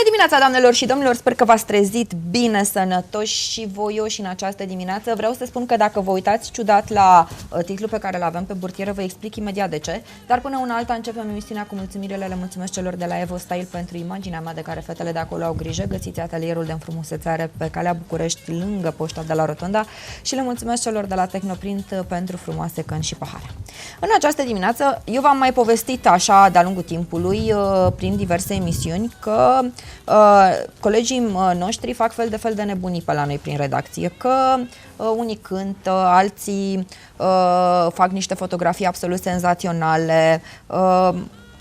dimineața, doamnelor și domnilor, sper că v-ați trezit bine, sănătoși și voioși în această dimineață. Vreau să spun că dacă vă uitați ciudat la titlul pe care îl avem pe burtieră, vă explic imediat de ce. Dar până una alta începem emisiunea cu mulțumirile. Le mulțumesc celor de la Evo Style pentru imaginea mea de care fetele de acolo au grijă. Găsiți atelierul de înfrumusețare pe Calea București, lângă poșta de la Rotonda, și le mulțumesc celor de la Technoprint pentru frumoase căni și pahare. În această dimineață, eu v-am mai povestit așa de-a lungul timpului, prin diverse emisiuni, că colegii noștri fac fel de fel de nebunii pe la noi prin redacție, că unii cântă, alții fac niște fotografii absolut senzaționale,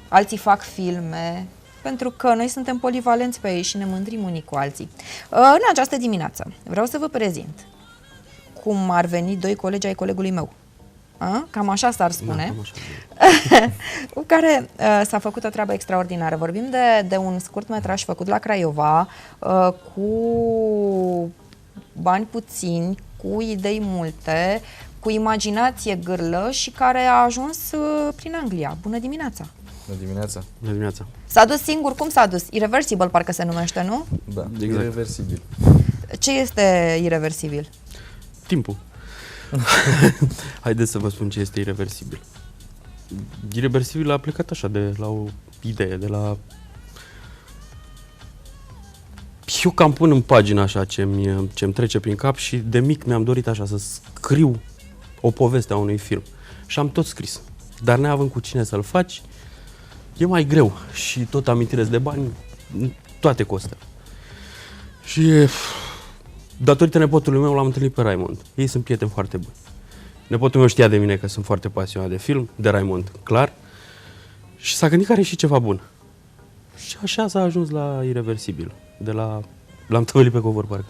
alții fac filme, pentru că noi suntem polivalenți pe ei și ne mândrim unii cu alții. În această dimineață vreau să vă prezint cum ar veni doi colegi ai colegului meu. Cam așa s-ar spune, cu care s-a făcut o treabă extraordinară. Vorbim de un scurtmetraj făcut la Craiova, cu bani puțini, cu idei multe, cu imaginație gârlă și care a ajuns prin Anglia. Bună dimineața! Bună dimineața! Bună dimineața! S-a dus singur? Cum s-a dus? Irreversible parcă se numește, nu? Da, exact. Irreversibil. Ce este irreversibil? Timpul. Haideți să vă spun ce este irreversibil. Irreversibil a plecat așa de la o idee, de la... Eu cam pun în pagina așa ce-mi trece prin cap și de mic mi-am dorit așa să scriu o poveste a unui film. Și am tot scris. Dar neavând cu cine să-l faci, e mai greu. Și tot amintire de bani, toate costă. Și... datorită nepotului meu l-am întâlnit pe Raimond. Ei sunt prieteni foarte buni. Nepotul meu știa de mine că sunt foarte pasionat de film, de Raimond, clar. Și s-a gândit că are și ceva bun. Și așa s-a ajuns la Irreversibil. L-am tăvălit pe covor, parcă.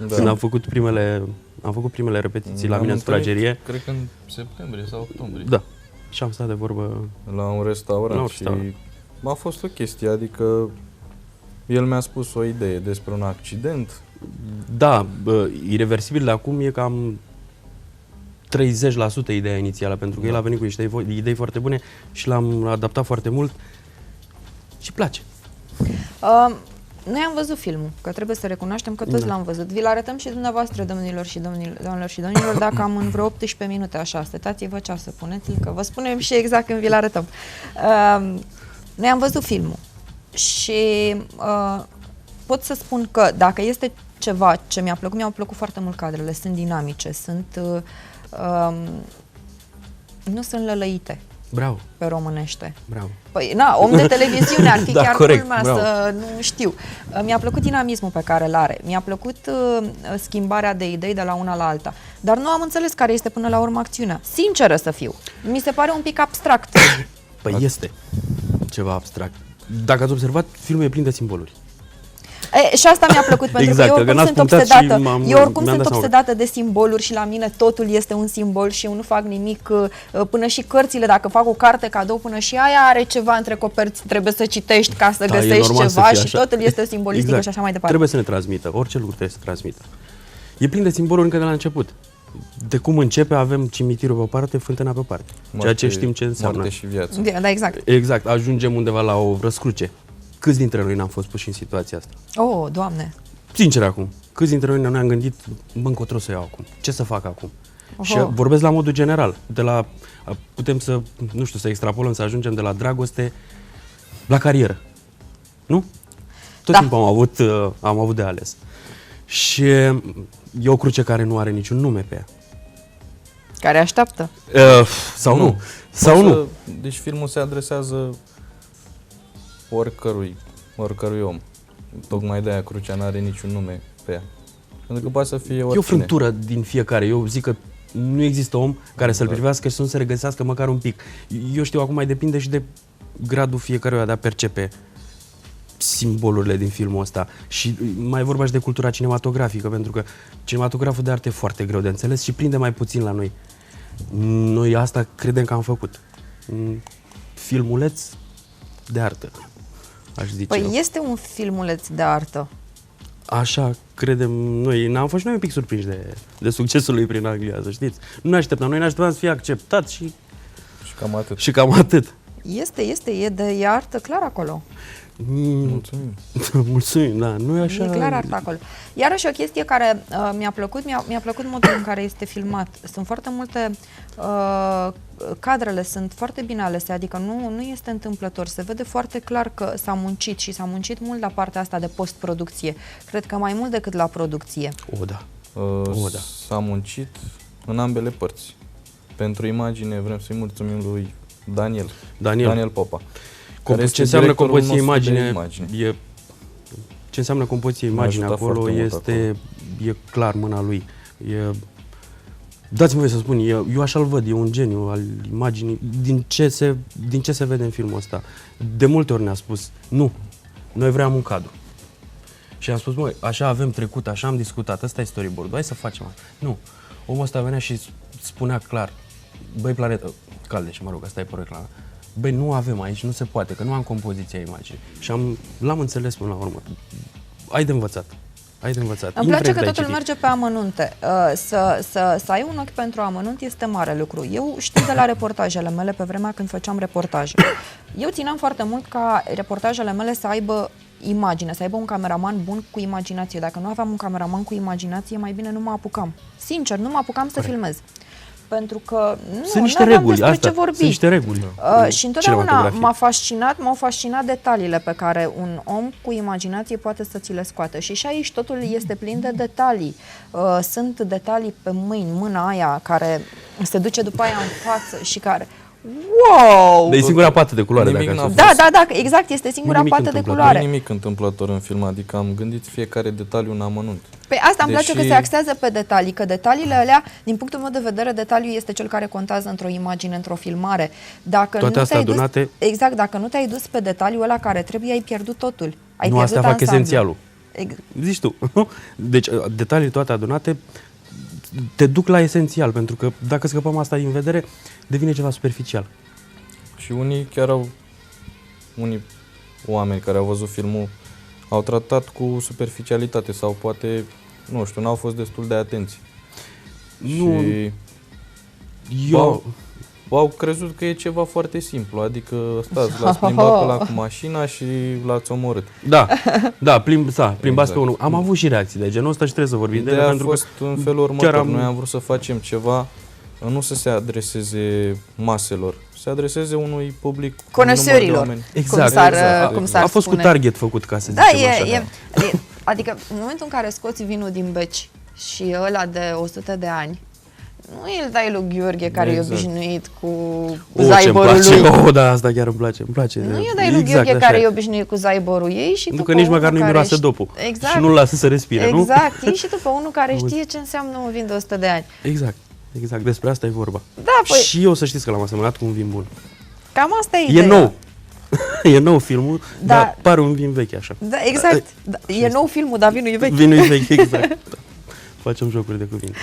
Da. Când am făcut primele repetiții la mine în sufragerie. Cred că în septembrie sau octombrie. Da. Și am stat de vorbă la un restaurant. Și a fost o chestie, adică el mi-a spus o idee despre un accident. Da, Irreversibil de acum e cam 30% ideea inițială, pentru că el a venit cu niște idei foarte bune și l-am adaptat foarte mult și place. Noi am văzut filmul, că trebuie să recunoaștem că toți l-am văzut. Vi-l arătăm și dumneavoastră, doamnelor și domnilor, dacă am în vreo 18 minute așa. Stătați-vă ceasă, puneți-l, că vă spunem și exact când vi-l arătăm. Noi am văzut filmul și pot să spun că dacă este ceva ce mi-au plăcut foarte mult cadrele, sunt dinamice, nu sunt lălăite. Bravo. Pe românește. Bravo. Păi, om de televiziune ar fi chiar corect, culmea să nu știu. Mi-a plăcut dinamismul pe care îl are, mi-a plăcut schimbarea de idei de la una la alta, dar nu am înțeles care este până la urmă acțiunea. Sinceră să fiu, mi se pare un pic abstract. Păi este ceva abstract. Dacă ați observat, filmul e plin de simboluri. Și asta mi-a plăcut, pentru exact, că eu oricum sunt obsedată de simboluri și la mine totul este un simbol și eu nu fac nimic, până și cărțile, dacă fac o carte cadou, până și aia are ceva între coperți, trebuie să citești ca să găsești ceva și totul este simbolistică și așa mai departe. Trebuie să ne transmită, orice lucru trebuie să transmită. E plin de simboluri încă de la început. De cum începe, avem cimitirul pe o parte, fântâna pe o parte. Ceea ce știm ce înseamnă. Moarte și viață. Da, exact. Exact, ajungem undeva la o răscruce. Câți dintre noi n-am fost puși în situația asta? Oh, Doamne! Sincer acum, câți dintre noi ne-am gândit, încotro să iau acum? Ce să fac acum? Și vorbesc la modul general. Putem să, nu știu, să extrapolăm, să ajungem de la dragoste la carieră. Nu? Tot timpul am avut de ales. Și e o cruce care nu are niciun nume pe ea. Care așteaptă? Sau nu. Sau nu. Deci filmul se adresează oricărui om. Tocmai de-aia crucea n-are niciun nume pe ea. Pentru că poate să fie oricine. E o frântură din fiecare. Eu zic că nu există om care să-l privească și să nu se regăsească măcar un pic. Eu știu, acum mai depinde și de gradul fiecăruia de a percepe simbolurile din filmul ăsta. Și mai vorba și de cultura cinematografică, pentru că cinematograful de artă e foarte greu de înțeles și prinde mai puțin la noi. Noi asta credem că am făcut. Filmuleț de artă, aș zice. Păi este un filmuleț de artă. Așa credem noi. N-am fost și noi un pic surprinși de succesul lui prin Anglia, să știți. Nu ne așteptam. Noi ne așteptam să fie acceptat și cam atât. Și cam atât. E artă clar acolo. Mulțumim. Mulțumim, da, nu e așa. E clar artă acolo. Iarăși o chestie care mi-a plăcut modul în care este filmat. Sunt foarte multe cadrele sunt foarte bine alese, adică nu este întâmplător. Se vede foarte clar că s-a muncit și s-a muncit mult la partea asta de postproducție. Cred că mai mult decât la producție. O, da. Da. S-a muncit în ambele părți. Pentru imagine vrem să-i mulțumim lui Daniel Popa. Ce înseamnă compoziție imagine, ce înseamnă compoziție imagine acolo e clar mâna lui. Dați-mi voie să spun, eu așa-l văd, e un geniu al imaginii, din ce se vede în filmul ăsta. De multe ori ne-a spus, nu, noi vreau un cadru. Și am spus, măi, așa avem trecut, așa am discutat, ăsta e storyboard-ul, hai să facem asta. Nu, omul ăsta venea și spunea clar, băi, Planetă, Caldeș, mă rog, asta e proiect la... Băi, nu avem aici, nu se poate, că nu am compoziția imaginii. Și l-am înțeles până la urmă. Ai de învățat. Îmi place că totul merge pe amănunte. Să ai un ochi pentru amănunt este mare lucru. Eu știu de la reportajele mele pe vremea când făceam reportaje. Eu țineam foarte mult ca reportajele mele să aibă imagine, să aibă un cameraman bun cu imaginație. Dacă nu aveam un cameraman cu imaginație, mai bine nu mă apucam. Sincer, nu mă apucam să filmez. Pentru că sunt niște reguli, asta, ce vorbi. Sunt niște reguli. Și întotdeauna m-au fascinat detaliile pe care un om cu imaginație poate să ți le scoată. Și aici totul este plin de detalii. Sunt detalii pe mâna aia care se duce după aia în față și care... Wow! Dar e singura pată de culoare. Da, exact, este singura pată de culoare. Nu e nimic întâmplător în film, adică am gândit fiecare detaliu în amănunt. Păi asta îmi place că se axează pe detalii, că detaliile alea, din punctul meu de vedere, detaliul este cel care contează într-o imagine, într-o filmare. Dacă toate astea adunate... Exact, dacă nu te-ai dus pe detaliul ăla care trebuie, ai pierdut totul. Nu, asta fac esențialul. Zici tu. Deci, detaliile toate adunate te duc la esențial, pentru că dacă scăpăm asta din vedere, devine ceva superficial. Și unii oameni care au văzut filmul au tratat cu superficialitate sau poate, nu știu, n-au fost destul de atenți. Nu, și au crezut că e ceva foarte simplu, adică l-ați plimbat pe ăla cu mașina și l-ați omorât. Da, plimbați pe unul. Am avut și reacții de genul ăsta și trebuie să vorbim de ele. A fost în felul următor. Noi am vrut să facem ceva, nu să se adreseze maselor, să adreseze unui public, conăsătorilor. Exact. A fost cu target făcut, ca să zicem așa. Adică în momentul în care scoți vinul din beci și ăla de 100 de ani, nu îl dai lui Gheorghe care e obișnuit cu zaiborul lui. Da, asta chiar îmi place. Nu îl dai lui Gheorghe care e obișnuit cu zaiborul ei și că nici măcar nu-i miroase dopul. Exact. Și nu-l lasă să respire, nu? Exact, e și tu pe unul care știe ce înseamnă un vin de 100 de ani. Exact, despre asta e vorba. Da, păi... Și eu să știți că l-am asemănat cu un vin bun. Cam asta e ideea. E nou. E nou filmul, dar pare un vin vechi așa. Da, exact. E nou filmul, dar vinul e vechi. Vinul e vechi, exact. Facem jocuri de cuvinte.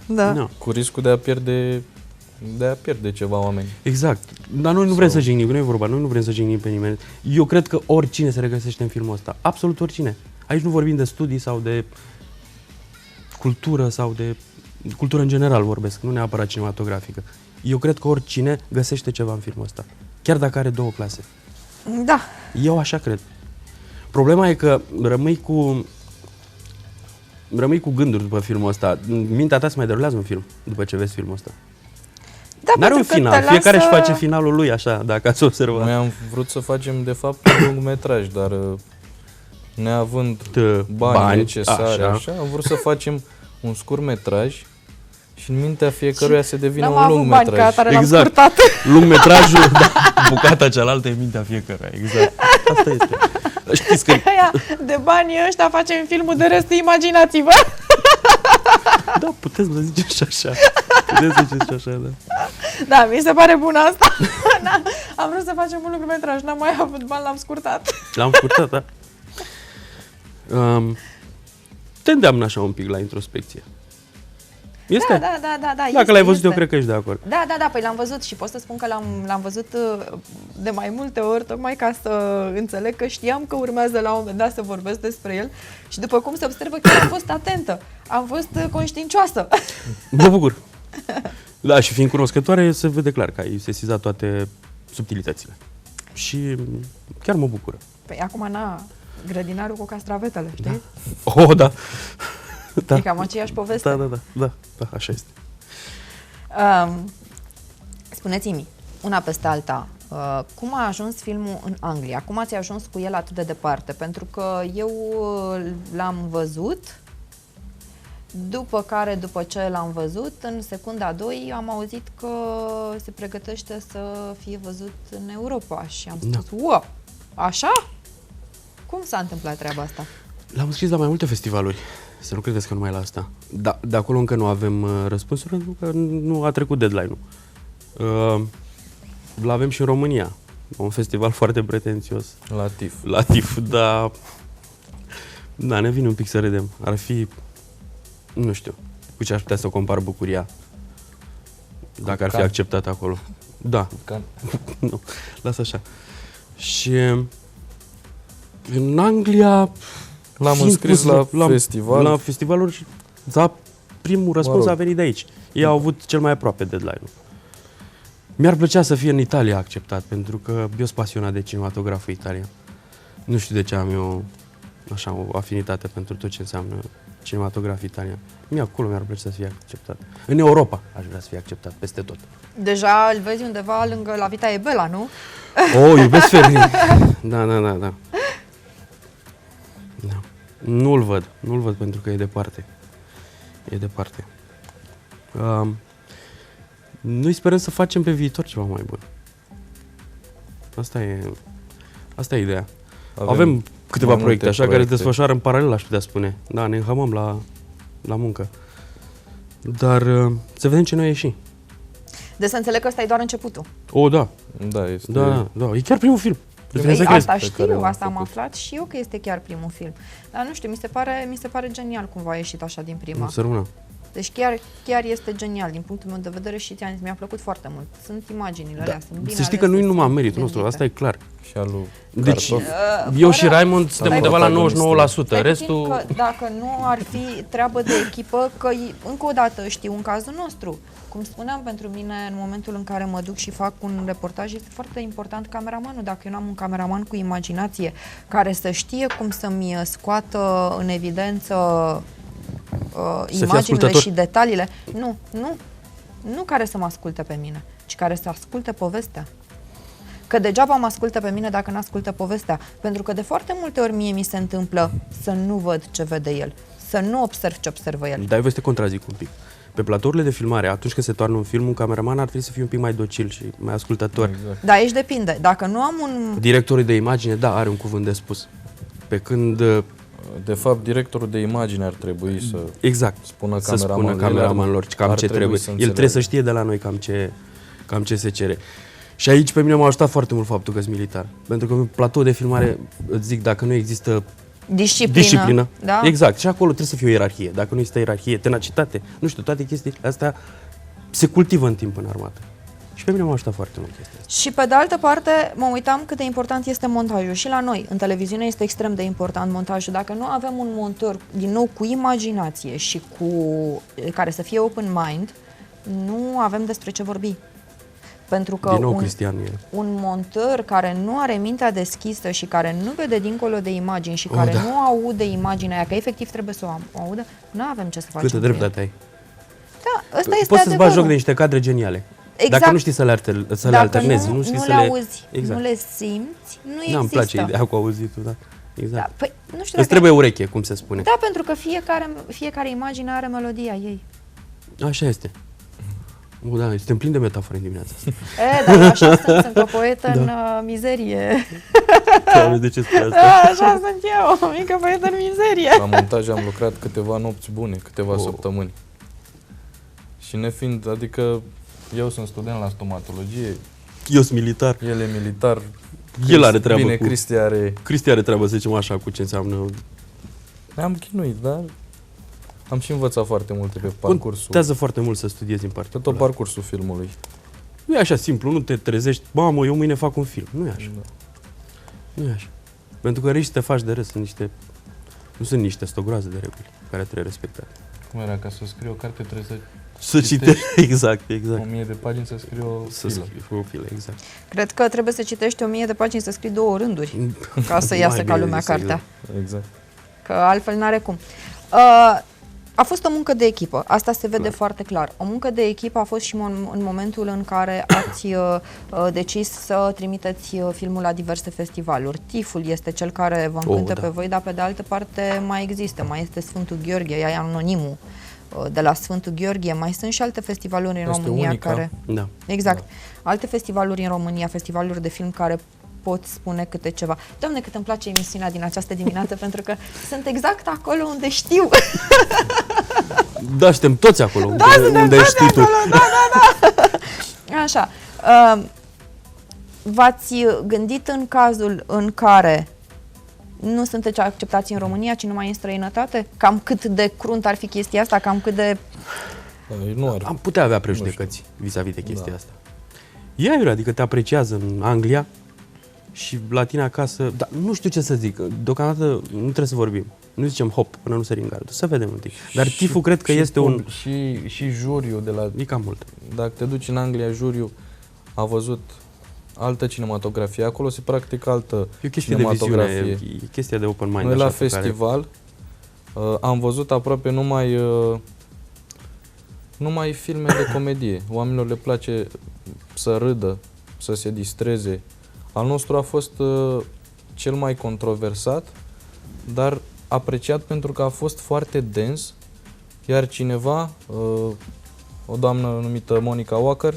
Da. No. Cu riscul de a pierde ceva oameni. Exact. Dar noi nu vrem să jignim, nu e vorba, noi nu vrem să jignim pe nimeni. Eu cred că oricine se regăsește în filmul ăsta, absolut oricine. Aici nu vorbim de studii sau de cultură sau de cultură în general vorbesc, nu neapărat cinematografică. Eu cred că oricine găsește ceva în filmul ăsta, chiar dacă are 2 clase. Da. Eu așa cred. Problema e că rămâi cu gânduri după filmul ăsta. Mintea ta se mai derulează un film după ce vezi filmul ăsta. Da, n-are un final, fiecare își face finalul lui așa, dacă ați observat. Noi am vrut să facem de fapt un lungmetraj, dar neavând bani necesari, așa, am vrut să facem un scurtmetraj și în mintea fiecăruia se devine un lungmetraj. Exact. Lungmetrajul, bucata cealaltă e mintea fiecăruia. Exact. Asta este. Știți că de banii ăștia facem filmul, de rest imaginați-vă. Da, puteți să ziceți și așa. Puteți să ziceți și așa, da. Da, mi se pare bună asta. Am vrut să facem un lungmetraj, n-am mai avut bani, l-am scurtat. L-am scurtat, da. Te îndeamnă așa un pic la introspecție. Este? Da. Dacă l-ai văzut, eu cred că ești de acord. Da, păi l-am văzut și pot să spun că l-am văzut de mai multe ori, tocmai ca să înțeleg că știam că urmează la un moment dat să vorbesc despre el și după cum se observă chiar am fost atentă, am fost conștiincioasă. Mă bucur. Da, și fiind cunoscătoare, se vede clar că ai sesizat subtilitățile. Și chiar mă bucură. Păi acum, grădinarul cu castravetele, știi? Oh, da. Da. E cam aceeași poveste. Da, așa este. Spuneți-mi, una peste alta, cum a ajuns filmul în Anglia? Cum ați ajuns cu el atât de departe? Pentru că eu l-am văzut, după ce l-am văzut, în secunda 2 am auzit că se pregătește să fie văzut în Europa și am spus, wow, așa? Cum s-a întâmplat treaba asta? L-am scris la mai multe festivaluri, să nu credeți că numai la asta. Da, de acolo încă nu avem răspunsuri, pentru că nu a trecut deadline-ul. L-avem și în România, un festival foarte pretențios. La TIFF, dar da, ne vine un pic să râdem. Ar fi, nu știu, cu ce aș putea să compar bucuria dacă ar fi acceptat acolo. Da. Nu, lasă așa. Și în Anglia l-am înscris la festival. La festivaluri și primul răspuns a venit de aici. Ei au avut cel mai aproape deadline-ul. Mi-ar plăcea să fie în Italia acceptat, pentru că eu sunt pasionat de cinematograful italian. Nu știu de ce am eu așa o afinitate pentru tot ce înseamnă cinematograf italian. Mie acolo mi-ar plăcea să fie acceptat. În Europa aș vrea să fie acceptat, peste tot. Deja îl vezi undeva lângă La Vita e Bella, nu? Oh, iubesc Fellini. Da. Nu-l văd pentru că e departe. Noi sperăm să facem pe viitor ceva mai bun. Asta e ideea. Avem câteva proiecte așa care se desfășoară în paralel, aș putea spune. Da, ne înhămăm la muncă. Dar să vedem ce noi ieși. Deci să înțeleg că ăsta e doar începutul. Oh, da. Da, este... Da, e chiar primul film. Asta știu, asta am aflat și eu că este chiar primul film. Dar nu știu, mi se pare genial cum a ieșit așa din prima. Săruna. Deci chiar este genial din punctul meu de vedere și ți-am zis, mi-a plăcut foarte mult. Sunt imaginile alea, sunt bine. Să știi că nu e numai meritul nostru, asta e clar. Și al lui deci, eu și Raimond suntem undeva la 99%. Restul... Că dacă nu ar fi treabă de echipă, că încă o dată știu în cazul nostru. Cum spuneam, pentru mine, în momentul în care mă duc și fac un reportaj, este foarte important cameramanul. Dacă eu nu am un cameraman cu imaginație care să știe cum să-mi scoată în evidență imaginile și detaliile, nu care să mă asculte pe mine, ci care să asculte povestea. Că degeaba mă ascultă pe mine dacă nu ascultă povestea, pentru că de foarte multe ori mie mi se întâmplă să nu văd ce vede el, să nu observ ce observă el. Dar eu vă să te contrazic un pic. Pe platourile de filmare, atunci când se toarnă un film, un cameraman ar trebui să fie un pic mai docil și mai ascultător. Exact. Da, aici depinde. Dacă nu am un... Directorul de imagine, da, are un cuvânt de spus. Pe când... De fapt, directorul de imagine ar trebui să spună cameramanilor cam ce trebuie. El trebuie să știe de la noi cam ce se cere. Și aici pe mine m-a ajutat foarte mult faptul că sunt militar. Pentru că în platou de filmare, îți zic, dacă nu există disciplină, da? Exact, și acolo trebuie să fie o ierarhie. Dacă nu există ierarhie, tenacitate, nu știu, toate chestiile astea se cultivă în timp în armată. Și pe mine m-a ajutat foarte mult chestia asta. Și pe de altă parte, mă uitam cât de important este montajul. Și la noi, în televiziune, este extrem de important montajul. Dacă nu avem un montor, din nou, cu imaginație și care să fie open mind, nu avem despre ce vorbi. Pentru că din nou, un montor care nu are mintea deschisă și care nu vede dincolo de imagini și care nu aude imaginea aia, că efectiv trebuie să o audă, nu avem ce să facem. Câtă dreptate ai. Da, ăsta este poți să-ți bagi joc de niște cadre geniale. Exact. Dacă nu știi să le alternezi, nu știi să le auzi, nu le simți, nu există. Îmi place ideea cu auzitul, da. Exact. Da, păi, nu știu îți trebuie ureche, cum se spune. Da, pentru că fiecare imagine are melodia ei. Așa este. Da, suntem plini de metafore în dimineața asta. Dar așa sunt o poetă în mizerie. Doamne, de ce spui asta? Așa sunt eu, o mică poetă în mizerie. La montaj am lucrat câteva nopți bune, câteva săptămâni. Și nefiind, adică eu sunt student la stomatologie. Eu sunt militar. El e militar. El are treabă bine, cu... Cristi are treabă, să zicem așa, cu ce înseamnă... Ne-am chinuit, dar am și învățat foarte multe pe parcursul. Contează foarte mult să studiezi în particular. Pe tot parcursul filmului. Nu e așa simplu, nu te trezești, mamă, eu mâine fac un film. Nu e așa. Nu e așa. Pentru că riști să te faci de râs, nu sunt niște stogroaze de reguli care trebuie respectate. Cum era? Ca să scriu o carte trebuie Să citești, exact. 1000 de pagini să scriu o Să filă. scriu o filă, exact. Cred că trebuie să citești 1000 de pagini să scrii 2 rânduri ca să iasă Mai ca bine lumea zis, cartea. Exact. Că altfel n-are cum. A fost o muncă de echipă, asta se vede foarte clar. O muncă de echipă a fost și în momentul în care ați decis să trimiteți filmul la diverse festivaluri. TIFF-ul este cel care vă încântă pe voi, dar pe de altă parte mai există, mai este Sfântul Gheorghe, ea e anonimul de la Sfântul Gheorghe, mai sunt și alte festivaluri în România Unica. care... Da. Exact. Alte festivaluri în România, festivaluri de film care pot spune câte ceva. Doamne, cât îmi place emisiunea din această dimineață, pentru că sunt exact acolo unde știu. Da, suntem toți acolo, suntem unde toți știi tu. acolo, da. Așa. V-ați gândit în cazul în care nu sunteți acceptați în România, ci numai în străinătate? Cam cât de crunt ar fi chestia asta? Cam cât de... Nu ar Am putea avea prejudecăți vis-a-vis de chestia asta. Ia, Iurea, adică te apreciază în Anglia și la tine acasă, dar nu știu ce să zic, deocamdată nu trebuie să vorbim. Nu zicem hop până nu sărim gardul, să vedem un pic. Dar TIFF-ul cred că este un... Și juriul de la... E cam mult. Dacă te duci în Anglia, juriul a văzut altă cinematografie. Acolo se practică altă E o chestie de viziune, cinematografie. e chestia de open mind. Noi la așa, pe festival am văzut aproape numai filme de comedie. Oamenilor le place să râdă, să se distreze. Al nostru a fost cel mai controversat, dar apreciat pentru că a fost foarte dens, iar cineva, o doamnă numită Monica Walker,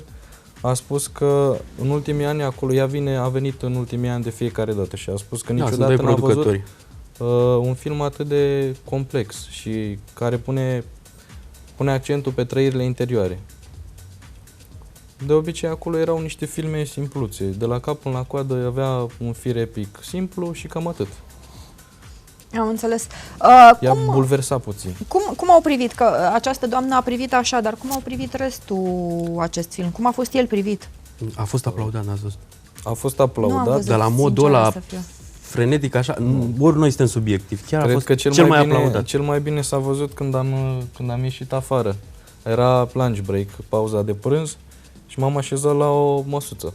a spus că în ultimii ani acolo, a venit în ultimii ani de fiecare dată și a spus că niciodată n-a văzut un film atât de complex și care pune accentul pe trăirile interioare. De obicei acolo erau niște filme simpluțe, de la cap până la coadă avea un fir epic simplu și cam atât. Am înțeles. I-a bulversat puțin. Cum au privit? Că această doamnă a privit așa, dar cum au privit restul acest film? Cum a fost el privit? A fost aplaudat, n-ați văzut? A fost aplaudat. Văzut, Dar la modul sincer ăla să fiu. frenetic așa, ori noi suntem subiectivi, chiar Cred a fost că cel mai bine, aplaudat. cel mai bine s-a văzut când am ieșit afară. Era lunch break, pauza de prânz și m-am așezat la o măsuță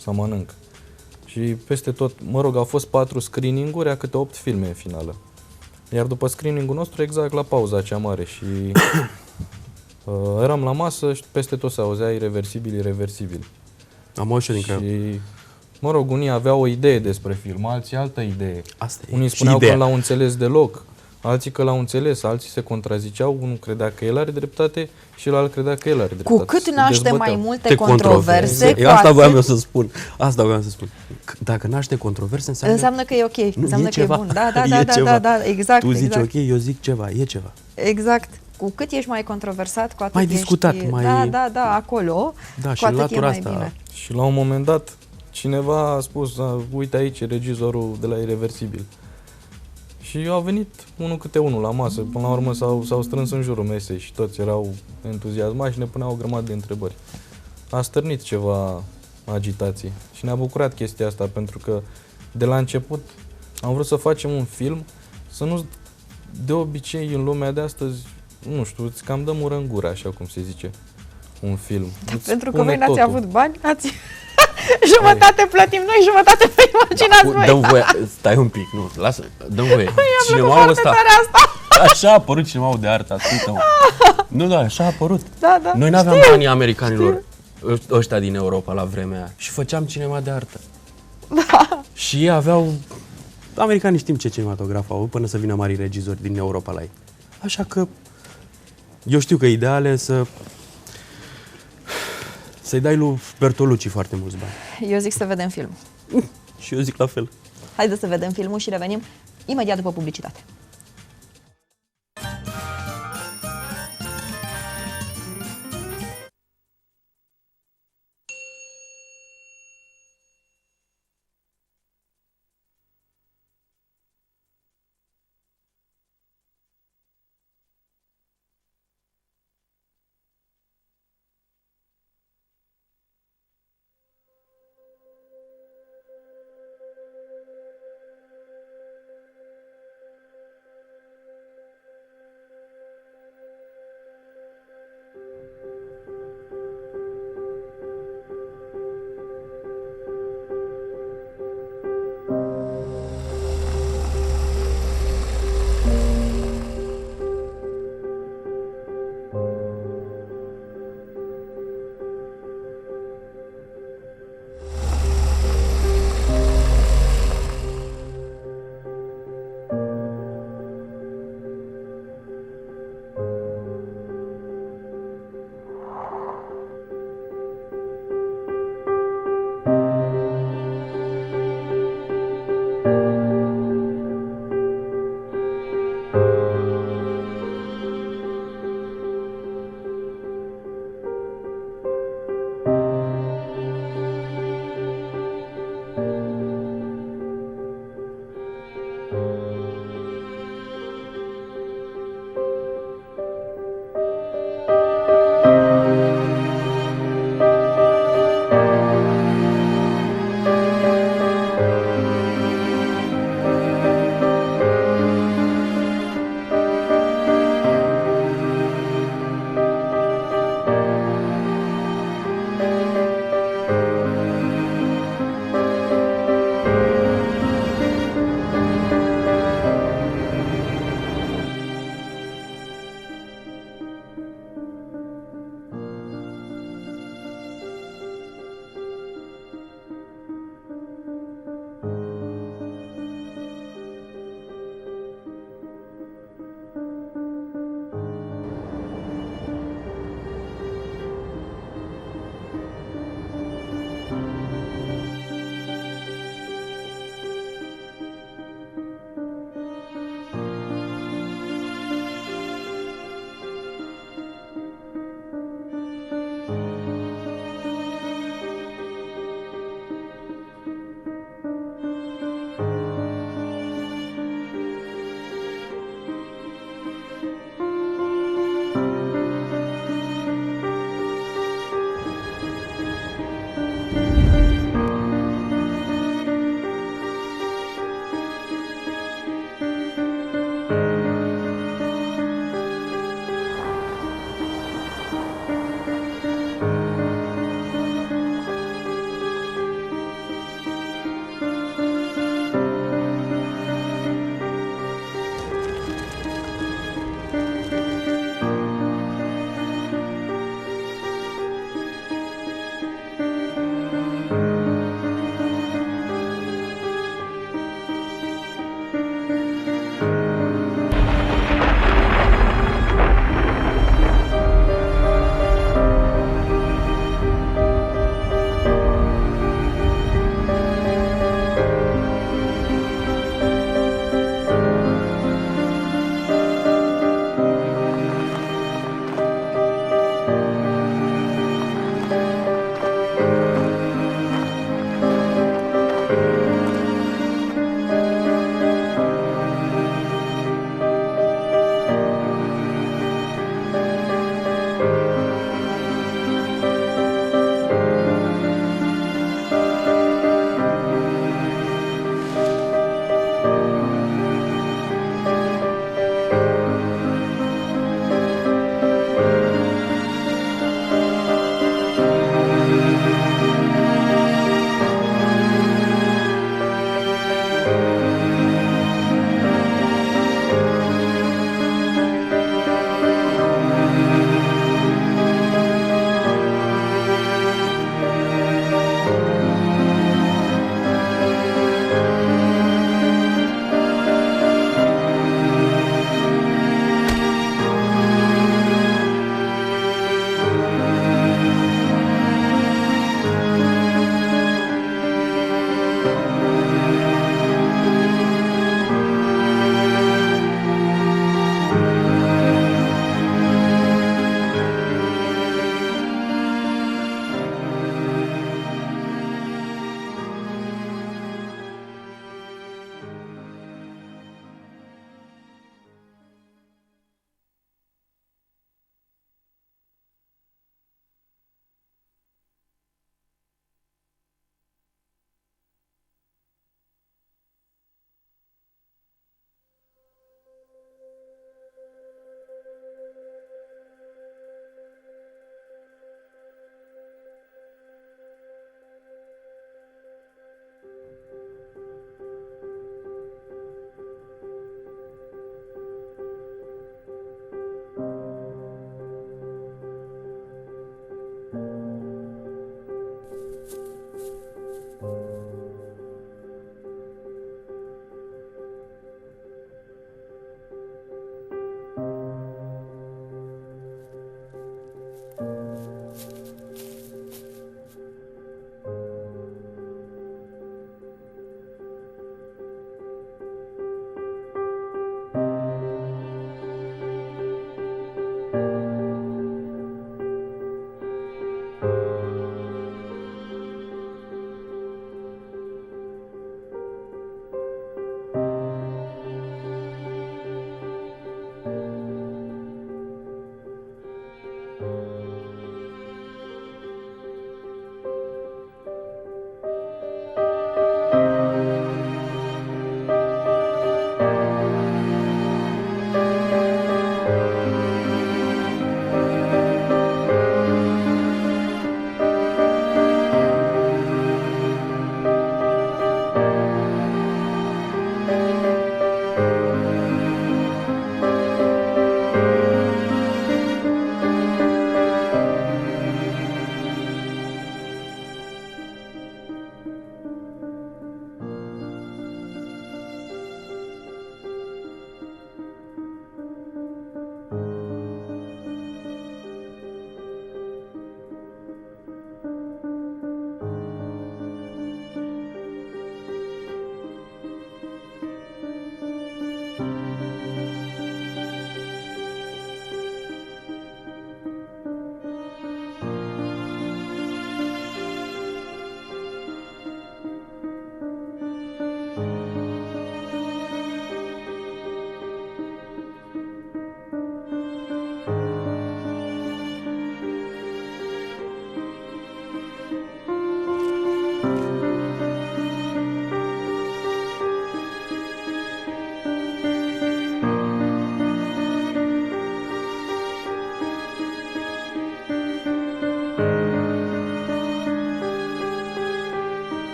să mănânc. Și peste tot, mă rog, au fost 4 screening-uri, a câte 8 filme în finală. Iar după screening-ul nostru, exact la pauza cea mare și eram la masă și peste tot se auzea irreversibil. Am auzit și din Craiova. Și, mă rog, unii aveau o idee despre film, alții altă idee. Asta e. Unii Și spuneau că ideea. nu l-au înțeles deloc, alții că l-au înțeles, alții se contraziceau, unul credea că el are dreptate și alt credea că el are dreptate. Cu cât Se naște dezbăteau. mai multe controverse, cu Asta voiam atât eu să spun. Asta voiam să spun. Dacă naște controverse, înseamnă că e ok, înseamnă e că e ceva. bun. Da, E ceva. exact. Tu zici exact. ok, eu zic ceva, e ceva. Exact. Cu cât ești mai controversat, cu atât Mai ești... discutat, mai- Da, acolo, Da, cu și atât e latura mai asta. bine. Și la un moment dat, cineva a spus, uite aici e regizorul de la Irreversibil. Și au venit unul câte unul la masă, până la urmă s-au strâns în jurul mesei și toți erau entuziasmați și ne puneau o grămadă de întrebări. A stârnit ceva agitație și ne-a bucurat chestia asta, pentru că de la început am vrut să facem un film, să nu, de obicei în lumea de astăzi, nu știu, îți cam dă mură în gură, așa cum se zice, un film. Îți Pentru că spune voi n-ați totul. avut bani, ați... jumătate plătim noi, jumătate vă imaginați voi. Dăm voie, stai un pic, nu, lasă, dăm voie. Mi-a plăcut Cinemaul foarte ăsta, tare asta. așa a apărut cinemaul de artă, ascultă-mă. Nu, da, așa a apărut. Da, Noi n-aveam banii americanilor, ăștia din Europa la vremea aia și făceam cinema de artă. Da. Și ei aveau, americanii știm ce cinematograf au până să vină mari regizori din Europa la ei. Așa că eu știu că ideal e să-i dai lui Bertolucci foarte mulți bani. Eu zic să vedem film. Și eu zic la fel. Haideți să vedem filmul și revenim imediat după publicitate.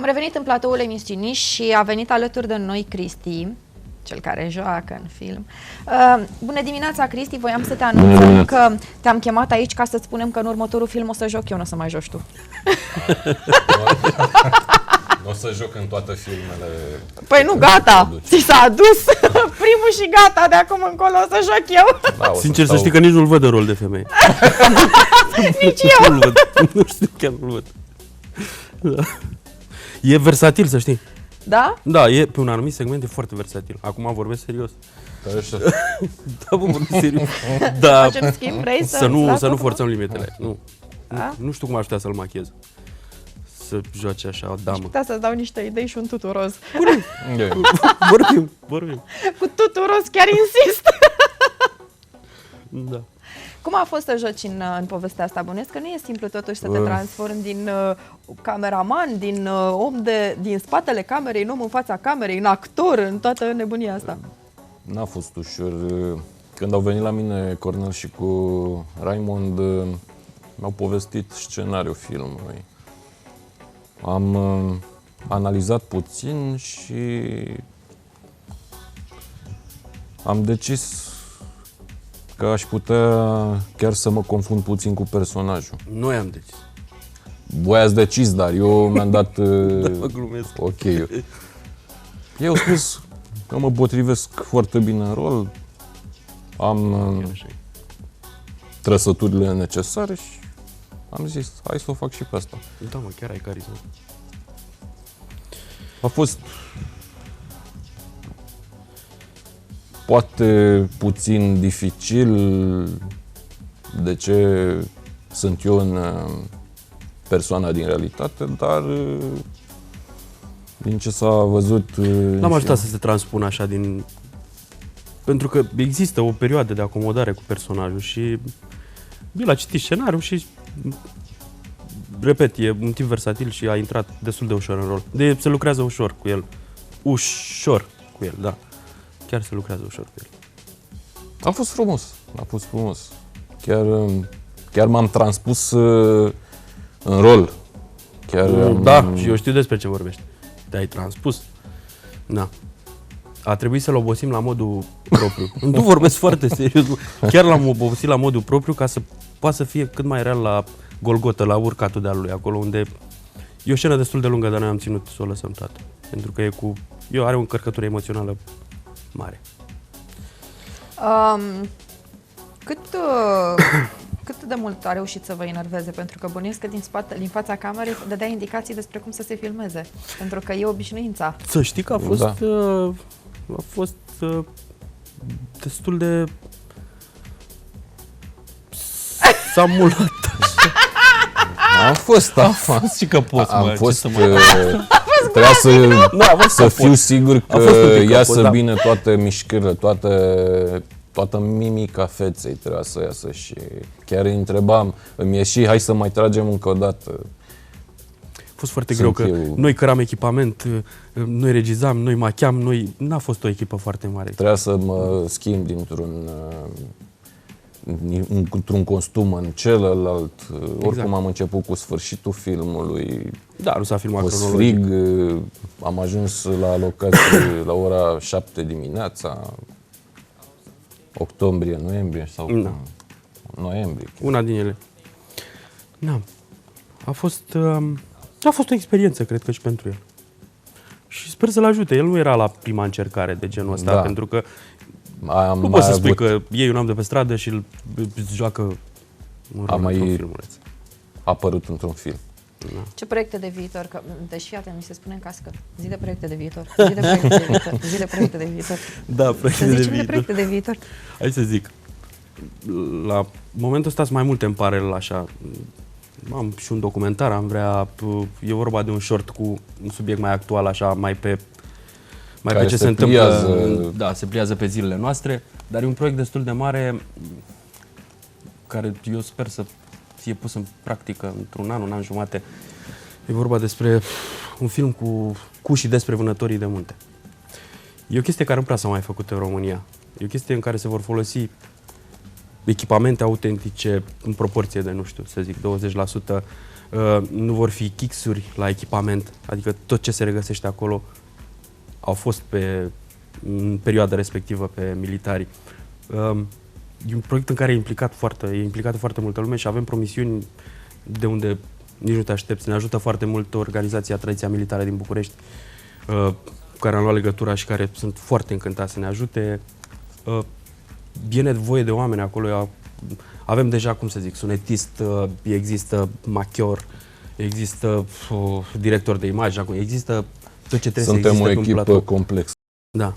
Am revenit în platoul emisiunii și a venit alături de noi Cristi, cel care joacă în film. Bună dimineața, Cristi, voiam să te anunțăm că te-am chemat aici ca să-ți spunem că în următorul film o să joc eu, nu o să mai joci tu. O să joc în toate filmele. Păi nu, gata, ți s-a adus primul și gata, de acum încolo o să joc eu. Da, Sincer să știi că nici nu-l văd în rol de femeie. Nici eu. Nu-l văd. Nu știu, chiar nu-l văd. Da. E versatil, să știi. Da? Da, e pe un anumit segment e foarte versatil. Acum vorbesc serios. Da, bă, vorbesc serios. Da, Facem schimb, vrei să nu forțăm limitele. Nu știu cum aș putea să-l machez. Să joace așa o damă. Putea să-ți dau niște idei și un tutu roz. Vorbim. Cu tutu roz chiar insist. Da. Cum a fost să joci în povestea asta? Bănuiesc că nu e simplu totuși să te transformi din cameraman, din om din spatele camerei, în om în fața camerei, în actor, în toată nebunia asta. N-a fost ușor. Când au venit la mine Cornel și cu Raimond, mi-au povestit scenariul filmului. Am analizat puțin și am decis că aș putea chiar să mă confund puțin cu personajul. Noi am decis. Voi ați decis, dar eu mi-am dat Mă glumesc. ok. Eu au spus că mă potrivesc foarte bine în rol, am trăsăturile necesare și am zis, hai să o fac și pe asta. Da, mă, chiar ai carismă. A fost poate puțin dificil de ce sunt eu în persoana din realitate, dar din ce s-a văzut... N-am ajutat să se transpună așa din... Pentru că există o perioadă de acomodare cu personajul și el a citit scenariul și repet, e un tip versatil și a intrat destul de ușor în rol. Se lucrează ușor cu el. Ușor cu el, da. Chiar se lucrează ușor cu el. A fost frumos, a fost frumos. Chiar m-am transpus în rol. Da, și eu știu despre ce vorbești. Te-ai transpus. Da. A trebuit să-l obosim la modul propriu. Nu vorbesc foarte serios. Chiar l-am obosit la modul propriu ca să poată să fie cât mai real la Golgota, la urcatul dealului, acolo unde e o scenă destul de lungă, dar noi am ținut să o lăsăm toată. Pentru că are o încărcătură emoțională mare. Cât de mult a reușit să vă enerveze? Pentru că bănuiesc că din fața camerei dădea indicații despre cum să se filmeze. Pentru că e obișnuința. Să știi că a fost destul de... S-a mulat. Am fost și că poți, am fost trebuia să fiu sigur că iasă bine toate mișcările, toată mimica feței trebuia să iasă și chiar îi întrebam, îmi ieși, hai să mai tragem încă o dată. A fost foarte greu că noi căram echipament, noi regizam, noi macheam, n-a fost o echipă foarte mare. Trebuia să mă schimb dintr-un costum în celălalt. Exact. Oricum am început cu sfârșitul filmului. Da, nu s-a filmat cronologic. Am ajuns la locație la ora 7 dimineața. Octombrie, noiembrie sau noiembrie. Una din ele. Da. A fost o experiență, cred că și pentru el. Și sper să-l ajute. El nu era la prima încercare de genul ăsta, pentru că nu poți să spui că iei un om de pe stradă și îl joacă un rol într-un filmuleț. A apărut într-un film. Da. Ce proiecte de viitor? Că, deci fii atent, mi se spune în cască. Zi de proiecte de viitor. Zi de proiecte de viitor. Zi de proiecte de viitor. Da, proiecte de proiecte de viitor. Hai să zic. La momentul ăsta sunt mai multe în paralel așa. Am și un documentar, e vorba de un short cu un subiect mai actual, așa, mai pe ce se întâmplă. Da, se pliază pe zilele noastre, dar e un proiect destul de mare care eu sper să fie pus în practică într-un an jumate. E vorba despre un film cu și despre vânătorii de munte. E o chestie care nu prea s-a mai făcut în România. E o chestie în care se vor folosi echipamente autentice în proporție de, nu știu, să zic, 20% Nu vor fi kixuri la echipament, adică tot ce se regăsește acolo au fost în perioada respectivă pe militari. E un proiect în care e implicată foarte multă lume și avem promisiuni de unde nici nu te aștepți. Ne ajută foarte mult organizația Tradiția Militară din București, cu care am luat legătura și care sunt foarte încântați să ne ajute. E nevoie de oameni acolo. Avem deja, cum să zic, sunetist, există machior, există director de imagine, există tot ce trebuie să existe pe un platou. Suntem o echipă complexă. Da.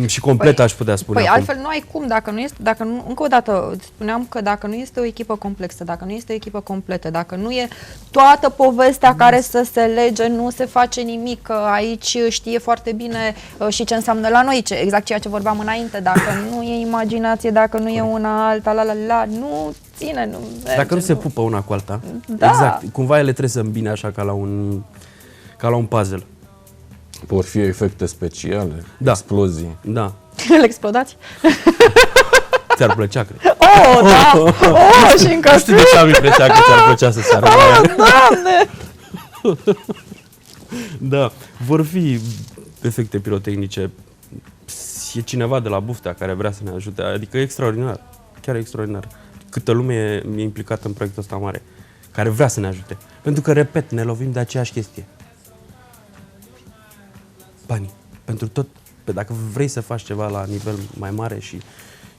Și complet aș putea spune. Păi acum. altfel nu ai cum, încă o dată spuneam că dacă nu este o echipă complexă, dacă nu este o echipă completă, dacă nu e toată povestea care să se lege, nu se face nimic, că aici știe foarte bine și ce înseamnă la noi, exact ceea ce vorbeam înainte, dacă nu e imaginație, dacă nu e una alta, nu ține, nu merge. Dacă nu se pupă una cu alta, Da. exact, cumva ele trebuie să îmbine așa ca la un puzzle. Vor fi efecte speciale, Da. explozii. Da. Îl explodați? Ți-ar plăcea, cred. Oh, da! Oh, și încă Nu știu de ce mi plăcea că ți-ar plăcea să se armă. Doamne! Da, vor fi efecte pirotehnice. E cineva de la Buftea care vrea să ne ajute, adică e extraordinar, chiar e extraordinar. Câtă lume e implicată în proiectul ăsta mare, care vrea să ne ajute. Pentru că, repet, ne lovim de aceeași chestie. Banii. Pentru tot, dacă vrei să faci ceva la nivel mai mare și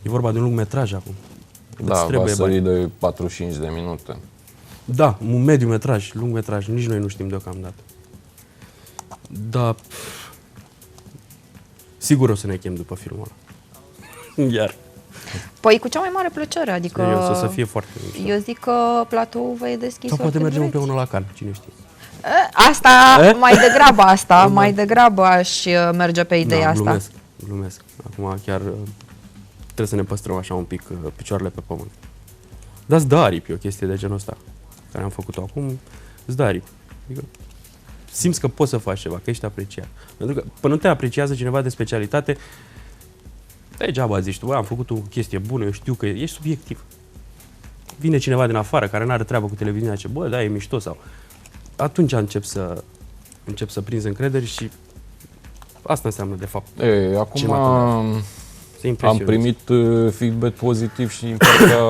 e vorba de un lungmetraj acum. Da, îți va trebuie sări bani. de 45 de minute. Da, un mediu-metraj, lungmetraj, nici noi nu știm deocamdată. Da, sigur o să ne chem după filmul ăla. Iar, Păi cu cea mai mare plăcere, adică... serios, o să fie foarte mișto. Eu zic că platoul vă e deschis. Sau poate orice mergem vreți. împreună la Cannes, cine știe. Asta, mai degrabă aș merge pe ideea asta. Glumesc. Acum chiar trebuie să ne păstrăm așa un pic picioarele pe pământ. Dar îți dă aripi, o chestie de genul ăsta, care am făcut-o acum, îți dă aripi. Adică simți că poți să faci ceva, că ești apreciat. Pentru că până nu te apreciază cineva de specialitate, degeaba zici tu, bă, am făcut o chestie bună, eu știu că ești subiectiv. Vine cineva din afară care nu are treabă cu televiziunea, ce bă, da, e mișto sau... Atunci încep să prinzi încredere și asta înseamnă, de fapt, Acum să am impresionezi. primit feedback pozitiv și din partea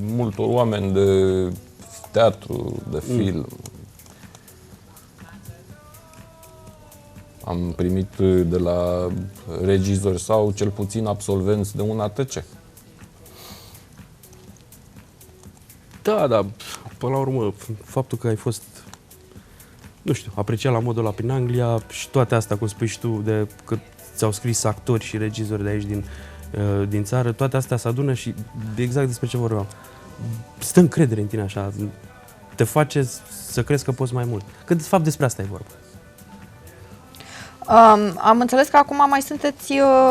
multor oameni de teatru, de film. Am primit de la regizori sau cel puțin absolvenți de un ATC. Da, da, până la urmă, faptul că ai fost, nu știu, apreciat la modul ăla prin Anglia și toate astea, cum spui și tu, de că ți-au scris actori și regizori de aici din țară, toate astea se adună și exact despre ce vorbeam. Stă încredere în tine așa, te face să crezi că poți mai mult. Că de fapt despre asta e vorba. Am înțeles că acum mai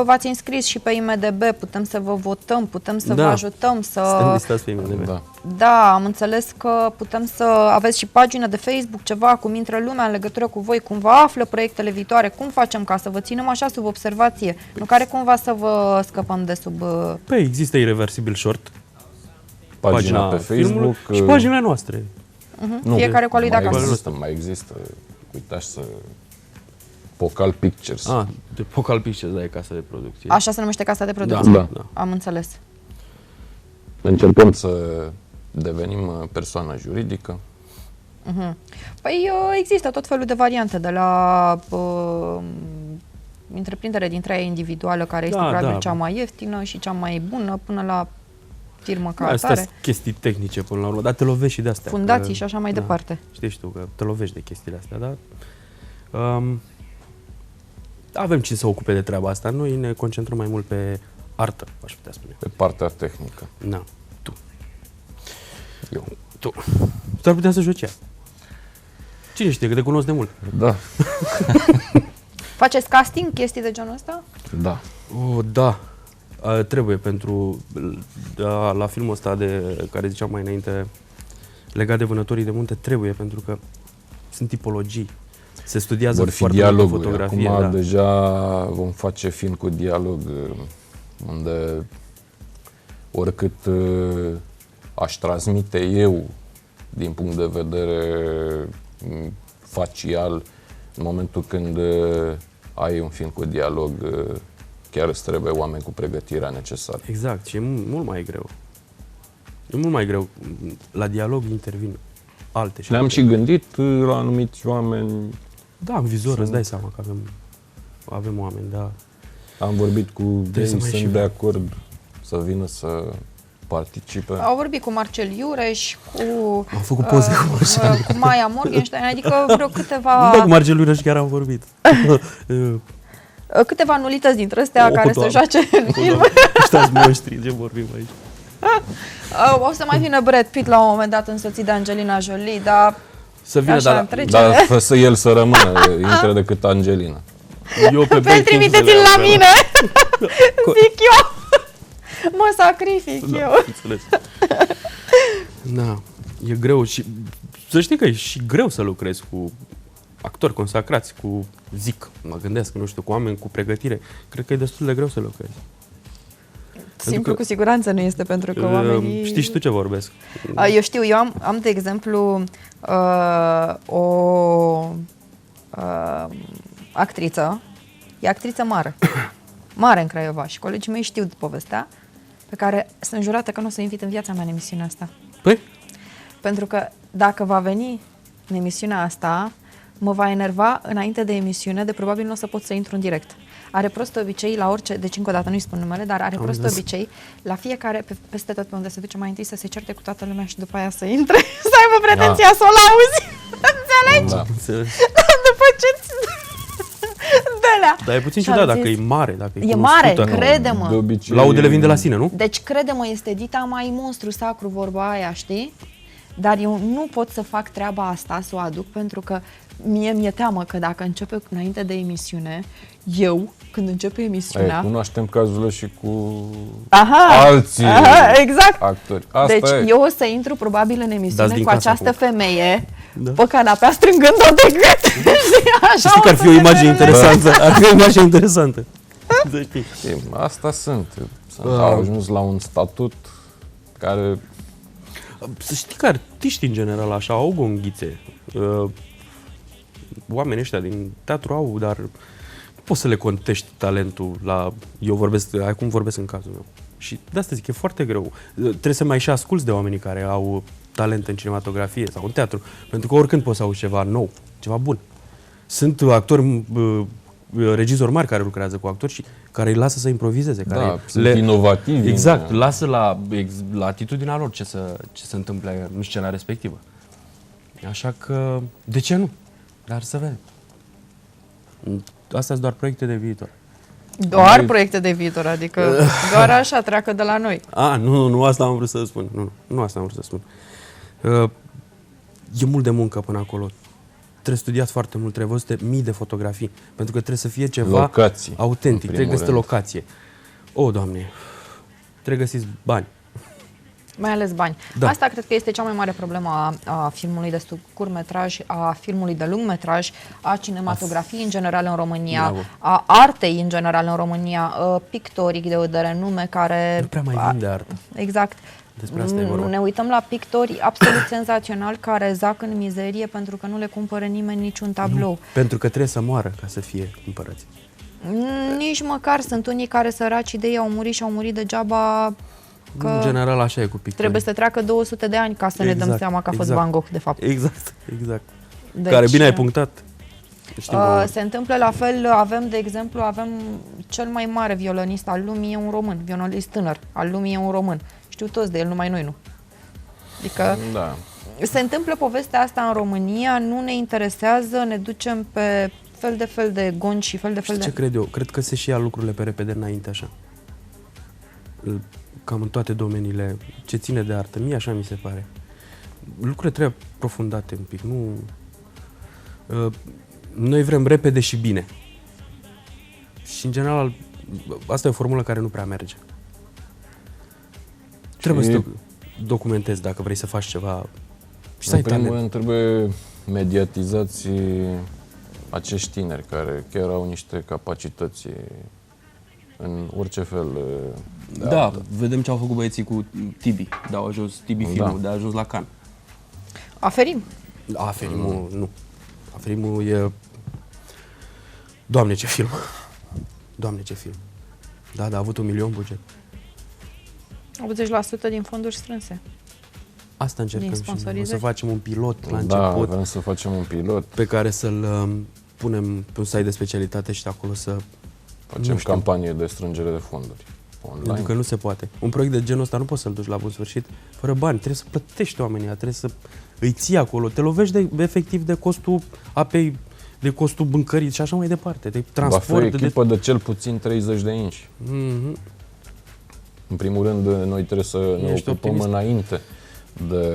v-ați înscris și pe IMDb, putem să vă votăm, putem să vă ajutăm să... Suntem listați pe IMDb. Da. Da, am înțeles că putem să aveți și pagină de Facebook, ceva, cum intră lumea în legătură cu voi, cum vă află proiectele viitoare, cum facem ca să vă ținem așa sub observație, nu care cumva să vă scăpăm de sub... Păi există Irreversibil Short, Pagina pe Facebook. și paginile noastre. Nu, Fiecare cu a lui de acasă. Mai există. Uitați să... Pocal Pictures. De Pocal Pictures, da, e casa de producție. Așa se numește casa de producție? Da. Am înțeles. Încercăm să devenim persoană juridică. Păi există tot felul de variante, de la întreprindere dintre aia individuală, care este probabil cea mai ieftină și cea mai bună, până la firmă ca atare. Astea sunt chestii tehnice până la urmă, dar te lovești și de astea. Fundații și așa mai departe. Știi și tu că te lovești de chestiile astea, dar avem cine să ocupe de treaba asta. Noi ne concentrăm mai mult pe artă, aș putea spune. Pe partea tehnică. Na, tu. Eu. Tu ar putea să joci ea. Cine știe, că te cunosc de mult. Da. Faceți casting, chestii de genul ăsta? Da. Da. Trebuie pentru la filmul ăsta de care ziceam mai înainte, legat de vânătorii de munte, trebuie, pentru că sunt tipologii. Se studiază Vor fi foarte dialoguri. multă fotografie. Acum da. deja vom face film cu dialog, unde oricât aș transmite eu din punct de vedere facial, în momentul când ai un film cu dialog, chiar îți trebuie oameni cu pregătirea necesară. Exact, și e mult mai greu. E mult mai greu. La dialog intervin alte și Ne-am alte. și gândit la anumiți oameni. Da, în vizor îți dai seama că avem oameni, da. Am vorbit cu ei, să mai și sunt de acord să vină să participe. Au vorbit cu Marcel Iureș, cu, Am făcut poze cu Marcel. cu Maia Morgenstein, adică vreo câteva, Da, cu Marcel Iureș chiar am vorbit. câteva nulități dintre astea care să Doamne. joace în film. Ăștia-s monștri, ce vorbim aici. O să mai vină Brad Pitt la un moment dat însoțit de Angelina Jolie, dar Să vină, așa în dar trecere. Dar fă să el să rămână, intră decât Angelina. eu Pe băi, trimiteți-l la mine, zic eu. Mă sacrific eu. Înțeles. Da, e greu și să știi că e și greu să lucrezi cu actori consacrați, mă gândesc, nu știu, cu oameni cu pregătire. Cred că e destul de greu să lucrezi. Simplu că- cu siguranță nu este, pentru că oamenii... Știi și tu ce vorbesc. Eu știu, eu am de exemplu, o actriță, e actriță mare în Craiova și colegii mei știu povestea, pe care sunt jurată că nu o să o invit în viața mea în emisiunea asta. Păi, Pentru că dacă va veni în emisiunea asta, mă va enerva înainte de emisiune, de probabil nu o să pot să intru în direct. Are prost obicei la orice, deci încă o dată nu-i spun numele, dar are prost obicei la fiecare, peste tot pe unde se duce, mai întâi să se certe cu toată lumea și după aia să intre, să aibă pretenția să o lauzi. Înțelegi? Da. înțeles. După ce de-alea. Dar e puțin Și am ciudat dacă zis, e mare, dacă e E mare, cunoscută. crede-mă. De obicei, Laudele vin de la sine, nu? Deci, crede-mă, este dita mai monstru sacru, vorba aia, știi? Dar eu nu pot să fac treaba asta, să o aduc, pentru că mi-e teamă că dacă începe înainte de emisiune, eu, când începe emisiunea... cunoaștem cazurile și cu Aha, alții exact. actori. Asta Deci e. eu o să intru probabil în Dați emisiune din cu casă această acum. femeie Da. pe canapea strângând-o de gât. Și știi că ar fi o imagine interesantă. Ar fi o imagine interesantă. Să știi. Asta sunt. Au ajuns la un statut care... Să știi că artiștii în general așa au gonghițe. Oamenii ăștia din teatru au, dar nu poți să le contești talentul la... Eu vorbesc, acum vorbesc în cazul meu. Și de asta zic, e foarte greu. Trebuie să mai și asculți de oamenii care au talent în cinematografie sau în teatru, pentru că oricând poți să auzi ceva nou, ceva bun. Sunt actori, regizori mari care lucrează cu actori și care îi lasă să improvizeze. Care sunt inovativi. Exact, lasă la atitudinea lor ce se întâmplă în scena respectivă. Așa că, de ce nu? Dar să vedem. Astea sunt doar proiecte de viitor. Doar proiecte de viitor, adică doar așa treacă de la noi. Nu asta am vrut să spun. Nu asta am vrut să spun. E mult de muncă până acolo. Trebuie studiat foarte mult, trebuie văzute mii de fotografii, pentru că trebuie să fie ceva Locații, autentic, în trebuie găsită primul locație. O, Doamne, trebuie găsiți bani. Mai ales bani. Da. Asta cred că este cea mai mare problemă a filmului de scurtmetraj, a filmului de lungmetraj, a cinematografiei în general în România, Bravo. a artei în general în România, pictorii de renume care... Nu prea mai vinde artă. Exact. Despre asta e vorba. Ne uităm la pictori absolut senzaționali care zac în mizerie pentru că nu le cumpără nimeni niciun tablou. Pentru că trebuie să moară ca să fie cumpărați. Nici măcar sunt unii care săraci de ei au murit și au murit degeaba că În general așa e cu pictorii. trebuie să treacă 200 de ani ca să ne dăm seama că a fost Van Gogh, de fapt. Exact. Deci, Care bine ai punctat. Știm se întâmplă la fel, avem, de exemplu, cel mai mare violonist al lumii, e un român, violonist tânăr al lumii, e un român. Știu toți de el, numai noi nu. Adică Da. se întâmplă povestea asta în România, nu ne interesează, ne ducem pe fel de gonci și fel de Ce cred eu? Cred că se și ia lucrurile pe repede înainte așa. Cam în toate domeniile ce ține de artă. Mie așa mi se pare. Lucrurile trebuie aprofundate un pic. Nu... Noi vrem repede și bine. Și în general asta e o formulă care nu prea merge. Trebuie să documentezi dacă vrei să faci ceva și să ai În primul talent. rând trebuie mediatizați acești tineri care chiar au niște capacități în orice fel de Da, artă. vedem ce au făcut băieții cu Tibi. De au ajuns Tibi filmul, de a ajuns la Cannes. Aferim. Aferimul, nu. Aferimul e... Doamne, ce film! Doamne, ce film! Da, a avut 1 milion buget. 80% din fonduri strânse. Asta încercăm Din și noi. O să sponsorizări. facem un pilot la Da, început vrem să facem un pilot, pe care să-l punem pe un site de specialitate și de acolo să... facem Nu știu. campanie de strângere de fonduri online. Pentru că nu se poate. Un proiect de genul ăsta nu poți să-l duci la bun sfârșit fără bani. Trebuie să plătești oamenii, trebuie să îi ții acolo. Te lovești efectiv de costul apei, de costul mâncării și așa mai departe, de Va fi o transport. echipă de cel puțin 30 de inci. Mhm. În primul rând, noi trebuie să ne Ești ocupăm optimist. înainte de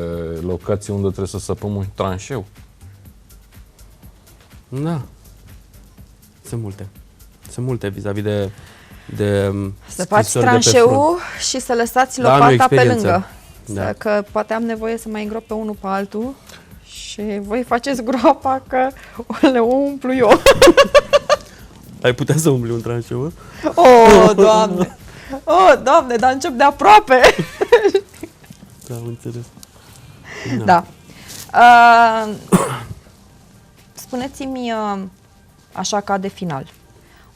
locații unde trebuie să săpăm un tranșeu. Da. Sunt multe. Sunt multe vis-a-vis de Să faci scrisorile de pe front. tranșeul și să lăsați Da, nu, lopata pe experiență. lângă. Da. Că poate am nevoie să mai îngrop pe unul pe altul și voi faceți groapa că le umplu eu. Ai putea să umbli un tranșeu? Oh, Doamne! Oh, Doamne, dar încep de aproape! Da, am înțeles. Da. Spuneți-mi, așa ca de final,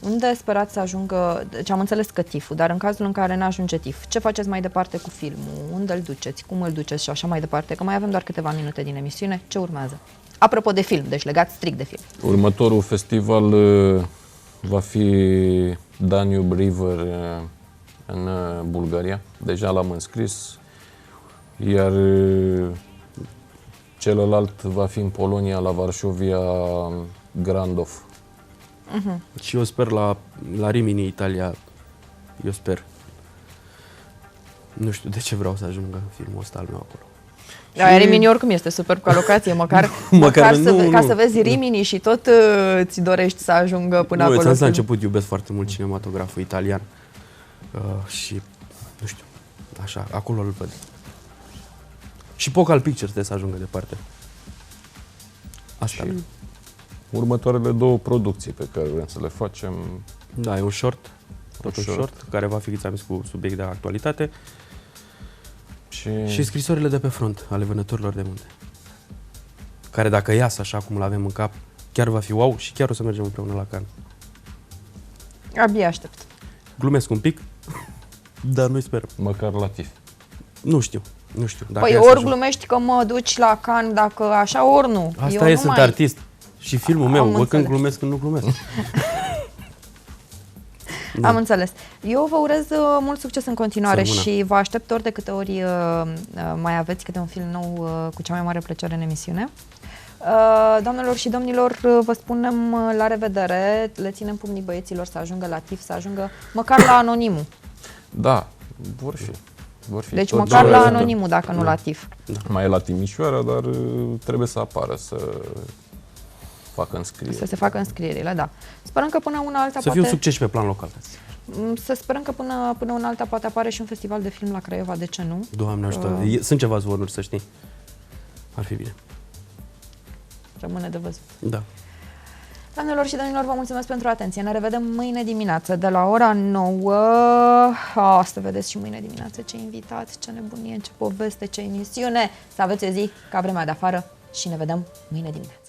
unde sperați să ajungă, deci am înțeles că TIF-ul, dar în cazul în care n-ajunge TIF, ce faceți mai departe cu filmul? Unde îl duceți? Cum îl duceți? Și așa mai departe, că mai avem doar câteva minute din emisiune. Ce urmează? Apropo de film, deci legat strict de film. Următorul festival va fi Danube River în Bulgaria. Deja l-am înscris. Iar celălalt va fi în Polonia, la Varșovia, Grandov. Și eu sper la Rimini, Italia, eu sper. Nu știu de ce vreau să ajungă filmul ăsta al meu acolo. Da, Rimini oricum este super ca locație, măcar ca să vezi Rimini și tot ți dorești să ajungă până Nu, acolo. ți-am zis la început, iubesc foarte mult cinematograful italian și, nu știu, așa, acolo îl văd. Și Pocal Pictures trebuie să ajungă departe. Asta. Și următoarele 2 producții pe care vrem să le facem. Da, e un short, tot un short. short, care va fi, ți-am zis, cu subiect de actualitate. Și Și scrisorile de pe front ale vânătorilor de munte. Care dacă iasă așa cum l-avem în cap, chiar va fi wow și chiar o să mergem împreună la Cannes. Abia aștept. Glumesc un pic, dar nu-i sper. măcar la TIF. Nu știu. Dacă Păi iasă ori așa. glumești că mă duci la Cannes, dacă așa, ori nu. Asta Eu e, nu sunt mai... artist. Și filmul meu, Am oricând înțeles. glumesc, când nu glumesc. Am înțeles. Eu vă urez mult succes în continuare Să rămână. și vă aștept ori de câte ori mai aveți câte un film nou cu cea mai mare plăcere în emisiune. Doamnelor și domnilor, vă spunem la revedere, le ținem pumnii băieților să ajungă la TIF, să ajungă măcar la Anonimul. Da, vor fi. Deci Tot măcar ce- la Anonimul, dacă nu la TIF. Mai e la Timișoara, dar trebuie să apară, să facă înscriere. Să se facă înscrierile, da. Sperăm că până una alta Să fie un succes și pe plan local. Să sperăm că până una alta poate apare și un festival de film la Craiova, de ce nu? Doamne ajută. Sunt ceva zvonuri, să știi. Ar fi bine. Rămâne de văzut. Da. Doamnelor și domnilor, vă mulțumesc pentru atenție. Ne revedem mâine dimineață de la ora 9. Să vedeți și mâine dimineață ce invitați, ce nebunie, ce poveste, ce emisiune. Să aveți o zi ca vremea de afară și ne vedem mâine dimineață.